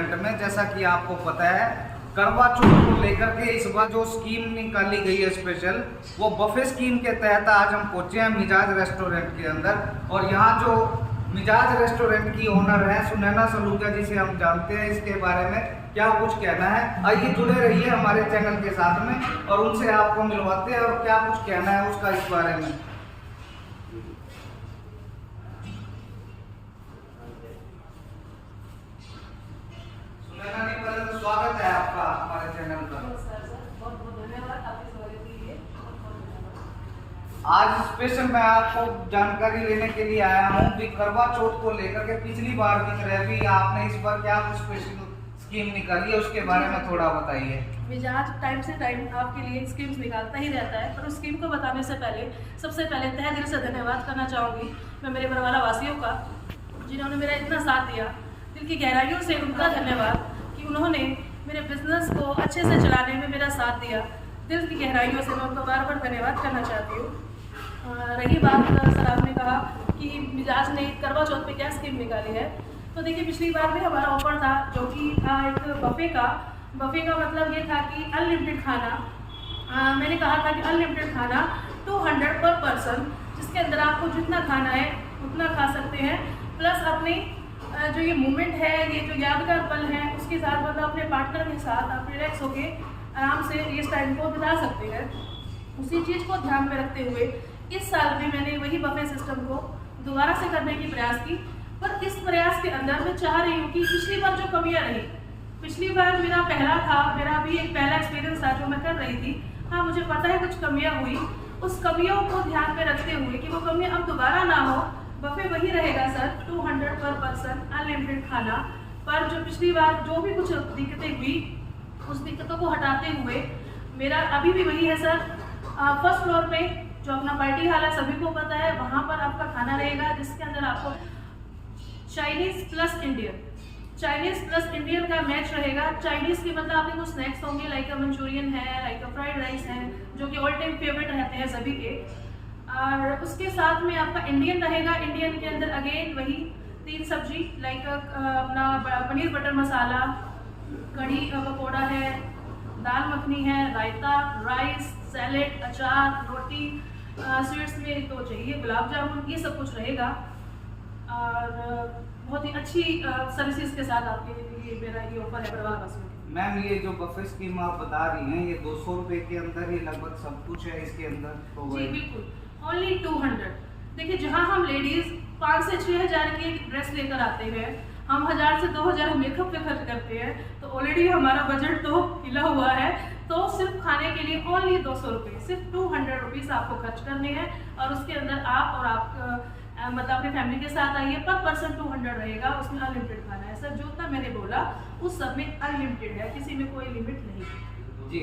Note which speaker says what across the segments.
Speaker 1: Restaurant में जैसा कि आपको पता है करवा चौथ को लेकर के इस बार जो स्कीम निकाली गई है स्पेशल, वो बफे स्कीम के तहत आज हम पहुंचे हैं मिजाज रेस्टोरेंट के अंदर। और यहाँ जो मिजाज रेस्टोरेंट की ओनर है सुनैना सलूजा, जिसे हम जानते हैं, इसके बारे में क्या कुछ कहना है, आइए जुड़े रहिए हमारे चैनल के साथ में और उनसे आपको मिलवाते हैं और क्या कुछ कहना है उसका इस बारे में। सुनैना जी, पहले तो स्वागत है आपका हमारे चैनल पर।
Speaker 2: बहुत बहुत धन्यवाद आपके सवाल के लिए।
Speaker 1: आज स्पेशल मैं आपको जानकारी लेने के लिए आया हूँ कि करवा चौथ को लेकर के पिछली बार की तरह भी आपने इस बार क्या कुछ स्पेशल स्कीम निकाली है, उसके बारे में थोड़ा बताइए।
Speaker 2: मिजाज टाइम से टाइम आपके लिए स्कीम्स निकालता ही रहता है, पर उस स्कीम को बताने से पहले सबसे पहले तहे दिल से धन्यवाद करना चाहूँगी मैं मेरे बरवाला वासियों का, जिन्होंने मेरा इतना साथ दिया। दिल की गहराइयों से उनका धन्यवाद कि उन्होंने मेरे बिजनेस को अच्छे से चलाने में मेरा साथ दिया। दिल की गहराइयों से मैं उनको बार बार धन्यवाद करना चाहती हूँ। रही बात, सर आपने कहा कि मिजाज ने करवा चौथ पे क्या स्कीम निकाली है, तो देखिए पिछली बार भी हमारा ऑफर था जो कि था एक बफे का मतलब ये था कि अनलिमिटेड खाना। मैंने कहा था कि अनलिमिटेड खाना 200 पर पर्सन, जिसके अंदर आपको जितना खाना है उतना खा सकते हैं, प्लस अपने जो ये मोमेंट है, ये जो यादगार पल है, उसके साथ मतलब अपने पार्टनर के साथ आप रिलैक्स होके आराम से इस टाइम को बिता सकते हैं। उसी चीज़ को ध्यान में रखते हुए इस साल भी मैंने वही बफे सिस्टम को दोबारा से करने की प्रयास की, पर इस प्रयास के अंदर मैं चाह रही हूँ कि पिछली बार जो कमियाँ रही, पिछली बार मेरा भी एक पहला एक्सपीरियंस था जो मैं कर रही थी। हाँ, मुझे पता है कुछ कमियाँ हुई, उस कमियों को ध्यान में रखते हुए कि वो कमियाँ अब दोबारा ना हो, बफे वही रहेगा सर, 200 पर पर्सन अनलिमिटेड खाना। पर जो पिछली बार जो भी कुछ दिक्कतें हुई, उस दिक्कतों को हटाते हुए मेरा अभी भी वही है सर। फर्स्ट फ्लोर पे जो अपना पार्टी हॉल है, सभी को पता है, वहाँ पर आपका खाना रहेगा, जिसके अंदर आपको चाइनीज़ प्लस इंडियन का मैच रहेगा। चाइनीज़ के मतलब आपके कुछ स्नैक्स होंगे, लाइक मंचूरियन है, लाइक फ्राइड राइस है, जो कि ऑल टाइम फेवरेट रहते हैं सभी के। और उसके साथ में आपका इंडियन रहेगा। इंडियन के अंदर अगेन वही 3 सब्जी, लाइक अपना पनीर बटर मसाला, कढ़ी पकौड़ा है, दाल मखनी है, रायता, राइस, सैलेड, अचार, रोटी, स्वीट्स में तो चाहिए गुलाब जामुन, ये सब कुछ रहेगा। और बहुत ही अच्छी सर्विसेज के साथ आपके लिए मेरा ये ऑफर है बरवाला वासियों के।
Speaker 1: मैम, ये जो बफे स्कीम आप बता रही हैं, ये 200 रुपये के अंदर ही लगभग सब कुछ है इसके अंदर?
Speaker 2: जी बिल्कुल, ओनली 200। देखिए, जहाँ हम लेडीज़ 5 से 6 हज़ार की एक ड्रेस लेकर आते हैं, हम 1000 से 2000 मेकअप पे खर्च करते हैं, तो ऑलरेडी हमारा बजट तो हिला हुआ है। तो सिर्फ खाने के लिए ओनली 200 रुपये, सिर्फ 200 रुपीज़ आपको खर्च करने हैं, और उसके अंदर आप और आप मतलब अपने फैमिली के साथ आइए। पर पर्सन 200 रहेगा, उसमें अनलिमिटेड खाना है सर। जो था मैंने बोला उस सब में अनलिमिटेड है, किसी में कोई लिमिट नहीं है
Speaker 1: जी।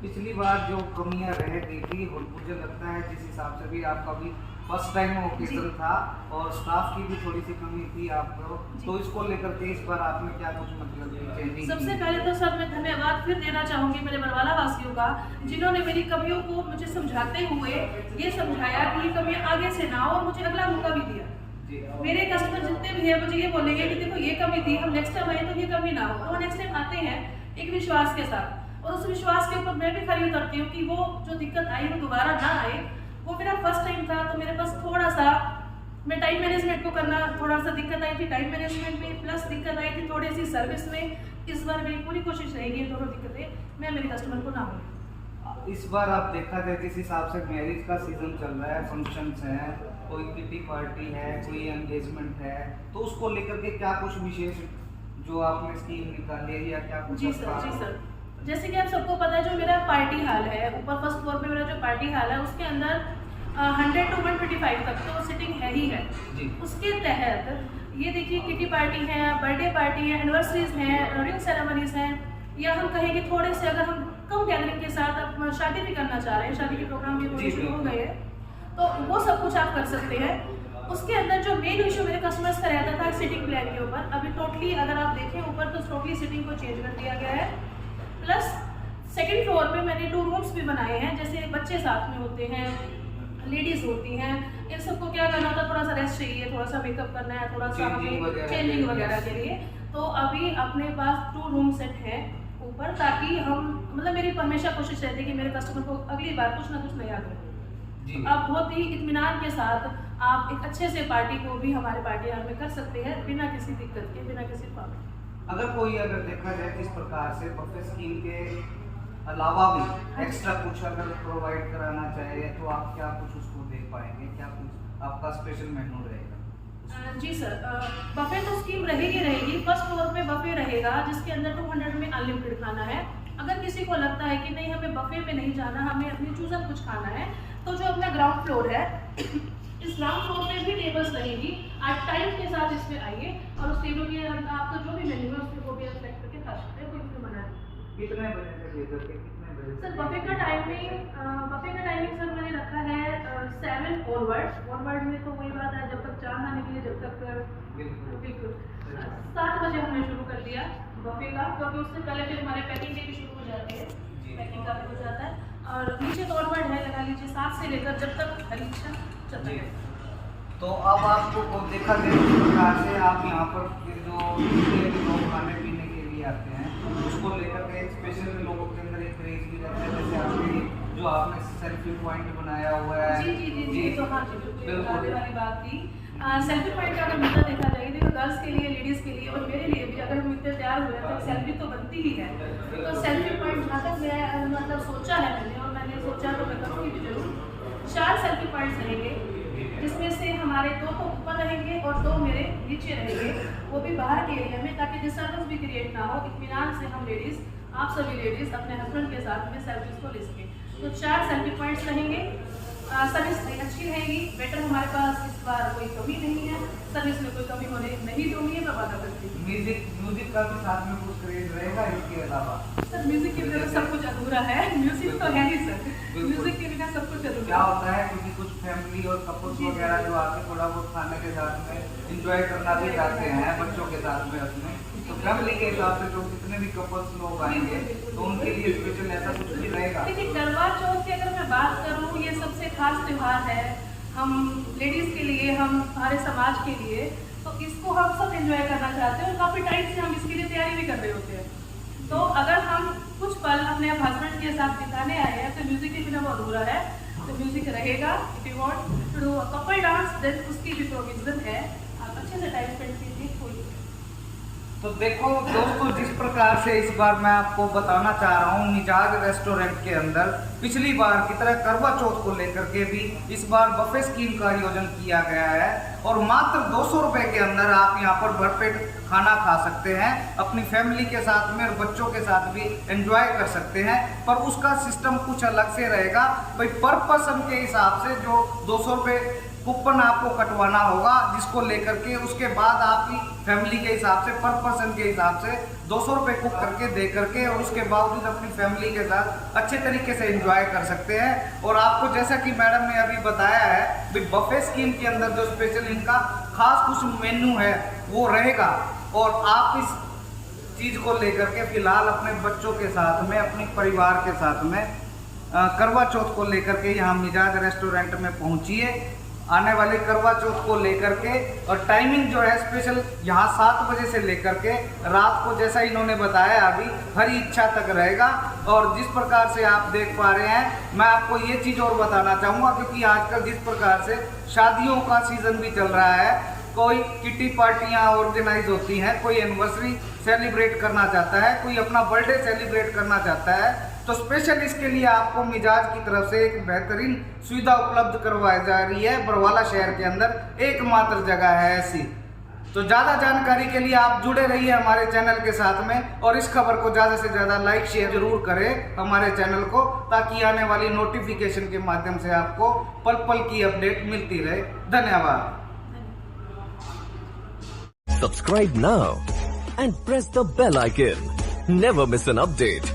Speaker 1: पिछली बार जो कमियां रह गई थी, और मुझे लगता है जिस हिसाब से भी आपका भी फर्स्ट टाइम ओकेजन था और स्टाफ की भी थोड़ी सी कमी थी आपको, तो इसको लेकर के इस बार आपने क्या कुछ मतलब चेंजिंग?
Speaker 2: सबसे पहले तो सर मैं धन्यवाद फिर देना चाहूँगी मेरे बरवाला वासियों का, जिन्होंने मेरी कमियों को मुझे समझाते हुए ये समझाया कि ये कमियाँ आगे से ना हो, और मुझे अगला मौका भी दिया। मेरे कस्टमर जितने भी हैं मुझे ये बोलेंगे कि देखो ये कमी थी, हम नेक्स्ट टाइम आए तो ये कमी ना हो। तो नेक्स्ट टाइम आते हैं एक विश्वास के साथ, और उस विश्वास के ऊपर मैं भी खरी उतरती हूँ कि वो जो दिक्कत आई वो दोबारा ना आए। वो मेरा फर्स्ट टाइम था, तो मेरे पास थोड़ा सा मैं टाइम मैनेजमेंट को करना थोड़ा सा दिक्कत आई थी, टाइम मैनेजमेंट में प्लस दिक्कत आई थी थोड़ी सी सर्विस में। इस बार मेरी पूरी कोशिश रहेगी दोनों दिक्कतें मैं मेरे कस्टमर को ना हो।
Speaker 1: इस बार आप देखा जाए जिस हिसाब से मैरिज का सीजन चल रहा है, फंक्शंस हैं, कोई किटी पार्टी है, कोई एंगेजमेंट है, तो उसको लेकर के क्या कुछ विशेष जो आपने स्कीम निकाली है या क्या कुछ?
Speaker 2: जी सर, जैसे कि आप सबको पता है, जो मेरा पार्टी हॉल है ऊपर फर्स्ट फ्लोर पे, मेरा जो पार्टी हॉल है उसके अंदर 100 to 125 तक तो सिटिंग है ही है
Speaker 1: जी।
Speaker 2: उसके तहत ये देखिए किटी पार्टी है, बर्थडे पार्टी है, एनिवर्सरीज हैं, रिंग सेरेमनीज हैं, या हम कहें कि थोड़े से अगर हम कम गैदरिंग के साथ अब शादी भी करना चाह रहे हैं, शादी के प्रोग्राम भी होने शुरू हो गए हैं, तो वो सब कुछ आप कर सकते हैं। उसके अंदर जो मेन इशू मेरे कस्टमर्स का रहता था सिटिंग प्लान के ऊपर, अभी टोटली अगर आप देखें ऊपर तो टोटली सिटिंग को चेंज कर दिया गया है। प्लस सेकंड फ्लोर पे मैंने 2 रूम्स भी बनाए हैं, जैसे बच्चे साथ में होते हैं, लेडीज होती हैं, इन सबको क्या करना होता है, थोड़ा सा रेस्ट चाहिए, थोड़ा सा मेकअप करना है, थोड़ा सा हमें चेंजिंग वगैरह के लिए, तो अभी अपने पास 2 रूम सेट है ऊपर, ताकि हम मतलब मेरी हमेशा कोशिश रहती है कि मेरे कस्टमर को अगली बार कुछ ना कुछ नया दूँ। आप बहुत ही इत्मीनान के साथ आप एक अच्छे से पार्टी को भी हमारे पार्टी हॉल में कर सकते हैं बिना किसी दिक्कत के, बिना किसी प्रॉब्लम।
Speaker 1: अगर देखा जाए किस प्रकार से बफे स्कीम के अलावा भी एक्स्ट्रा कुछ अगर प्रोवाइड कराना चाहिए तो आप क्या कुछ उसको दे पाएंगे, क्या कुछ आपका स्पेशल मेन्यू रहेगा?
Speaker 2: जी सर, बफे तो स्कीम रहेगी। फर्स्ट फ्लोर पे बफे रहेगा जिसके अंदर 200 में अनलिमिटेड खाना है। अगर किसी को लगता है कि नहीं हमें बफे पे नहीं जाना, हमें अपनी चूज़न कुछ खाना है, तो जो अपना ग्राउंड फ्लोर है इस ग्राउंड फ्लोर पे भी टेबल्स रहेगी। आप टाइम के साथ इसमें आइए और उस टेबल के आपका जो भी मेन्यू है उसको भी आप सेलेक्ट करके खा सकते हैं, कोई इसमें मना नहीं।
Speaker 1: कितने बजे से लेकर के कितने बजे?
Speaker 2: सर बफे का टाइमिंग सर मैंने रखा है 7 ऑनवर्ड में। तो वही बात है, जब तक चाय ना निकले, जब तक बिल्कुल 7 बजे हमने शुरू कर दिया बफे का, क्योंकि उससे पहले फिर हमारे पैकिंग के भी शुरू हो जाते हैं, पैकिंग का भी हो जाता है। और नीचे तो ऑनवर्ड है, लगा लीजिए 7 से लेकर जब तक हरी इच्छा चलता है।
Speaker 1: तो अब आपको देखा जाए किस प्रकार से आप यहाँ पर जो लोग खाने पीने के लिए आते हैं उसको लेकर के एक स्पेशल लोगों के अंदर एक क्रेज भी रहता है, जैसे आपने जो आपने सेल्फी पॉइंट बनाया हुआ है।
Speaker 2: जी तो हाँ जी, बिल्कुल वाली बात थी। सेल्फी पॉइंट का अगर मुद्दा देखा जाए, देखो गर्ल्स के लिए, लेडीज़ के लिए और मेरे लिए भी, अगर हम इतने तैयार हुए तो सेल्फी तो बनती ही है। तो सेल्फी पॉइंट जहाँ तक मैं मतलब सोचा है मैंने सोचा तो मैं करूँगी भी जरूर। 4 सेल्फी पॉइंट्स रहेंगे, जिसमें से हमारे 2 तो ऊपर रहेंगे और 2 मेरे नीचे रहेंगे, वो भी बाहर के एरिया में, ताकि डिस्टर्बेंस भी क्रिएट ना हो। इत्मीनान से हम लेडीज़, आप सभी लेडीज़ अपने हस्बैंड के साथ में सेल्फीज को ले सकें। तो 4 सेल्फी पॉइंट्स रहेंगे। सर्विस अच्छी रहेगी, बेटर। हमारे पास इस बार कोई कमी नहीं है, सर्विस में कोई कमी होने नहीं दूंगी, मैं वादा करती हूँ।
Speaker 1: म्यूजिक का भी साथ में कुछ क्रेज रहेगा इसके अलावा?
Speaker 2: सर म्यूजिक के बिना सब कुछ अधूरा है, म्यूजिक तो है ही सर, म्यूजिक के बिना सब कुछ अधूरा।
Speaker 1: क्या होता है क्योंकि कुछ फैमिली और कपल्स वगैरह जो आके थोड़ा बहुत खाने के साथ में इंजॉय करना भी चाहते हैं बच्चों के साथ में अपने, तो फैमिली के हिसाब से जो जितने भी कपल्स लोग आएंगे तो उनके लिए स्पेशल ऐसा कुछ भी रहेगा?
Speaker 2: देखिए करवा चौथ की अगर मैं बात करूँ, ये सबसे खास त्यौहार है हम लेडीज़ के लिए, हम हमारे समाज के लिए, तो इसको हम सब एंजॉय करना चाहते हैं और काफ़ी टाइम से हम इसके लिए तैयारी भी कर रहे होते हैं। तो अगर हम कुछ पल अपने हस्बैंड के साथ बिताने आए हैं तो म्यूज़िक के बिना वो अधूरा है, तो म्यूज़िक रहेगा। If you want to do a couple dance then उसकी भी प्रोविजन है, आप अच्छे से टाइम स्पेंड कीजिए। कोई
Speaker 1: तो देखो दोस्तों, जिस प्रकार से इस बार मैं आपको बताना चाह रहा हूँ मिजाज रेस्टोरेंट के अंदर पिछली बार की तरह करवा चौथ को लेकर के भी इस बार बफे स्कीम का आयोजन किया गया है और मात्र 200 रुपए के अंदर आप यहाँ पर भरपेट खाना खा सकते हैं, अपनी फैमिली के साथ में और बच्चों के साथ भी एंजॉय कर सकते हैं। पर उसका सिस्टम कुछ अलग से रहेगा भाई, पर पर्सन के हिसाब से जो 200 रुपये कूपन आपको कटवाना होगा, जिसको लेकर के उसके बाद आपकी फैमिली के हिसाब से पर पर्सन के हिसाब से 200 रुपये कुक करके दे करके और उसके बावजूद अपनी फैमिली के साथ अच्छे तरीके से एंजॉय कर सकते हैं। और आपको जैसा कि मैडम ने अभी बताया है भी बफे स्कीम के अंदर जो स्पेशल इनका खास कुछ मेन्यू है वो रहेगा और आप इस चीज़ को लेकर के फिलहाल अपने बच्चों के साथ में, अपने परिवार के साथ में करवा चौथ को लेकर के यहाँ मिजाज रेस्टोरेंट में पहुँचिए आने वाले करवा चौथ को लेकर के। और टाइमिंग जो है स्पेशल यहाँ 7 बजे से लेकर के रात को, जैसा इन्होंने बताया अभी, हरी इच्छा तक रहेगा। और जिस प्रकार से आप देख पा रहे हैं, मैं आपको ये चीज़ और बताना चाहूँगा क्योंकि आजकल जिस प्रकार से शादियों का सीज़न भी चल रहा है, कोई किटी पार्टियाँ ऑर्गेनाइज होती हैं, कोई एनिवर्सरी सेलिब्रेट करना चाहता है, कोई अपना बर्थडे सेलिब्रेट करना चाहता है, तो स्पेशल इसके लिए आपको मिजाज की तरफ से एक बेहतरीन सुविधा उपलब्ध करवाई जा रही है। बरवाला शहर के अंदर एकमात्र जगह है ऐसी। तो ज़्यादा जानकारी के लिए आप जुड़े रहिए हमारे चैनल के साथ में और इस खबर को ज़्यादा से ज़्यादा लाइक शेयर जरूर करें हमारे चैनल को, ताकि आने वाली नोटिफिकेशन के माध्यम से आपको पल पल की अपडेट मिलती रहे। धन्यवाद।
Speaker 3: Subscribe now and press the bell icon. Never miss an update.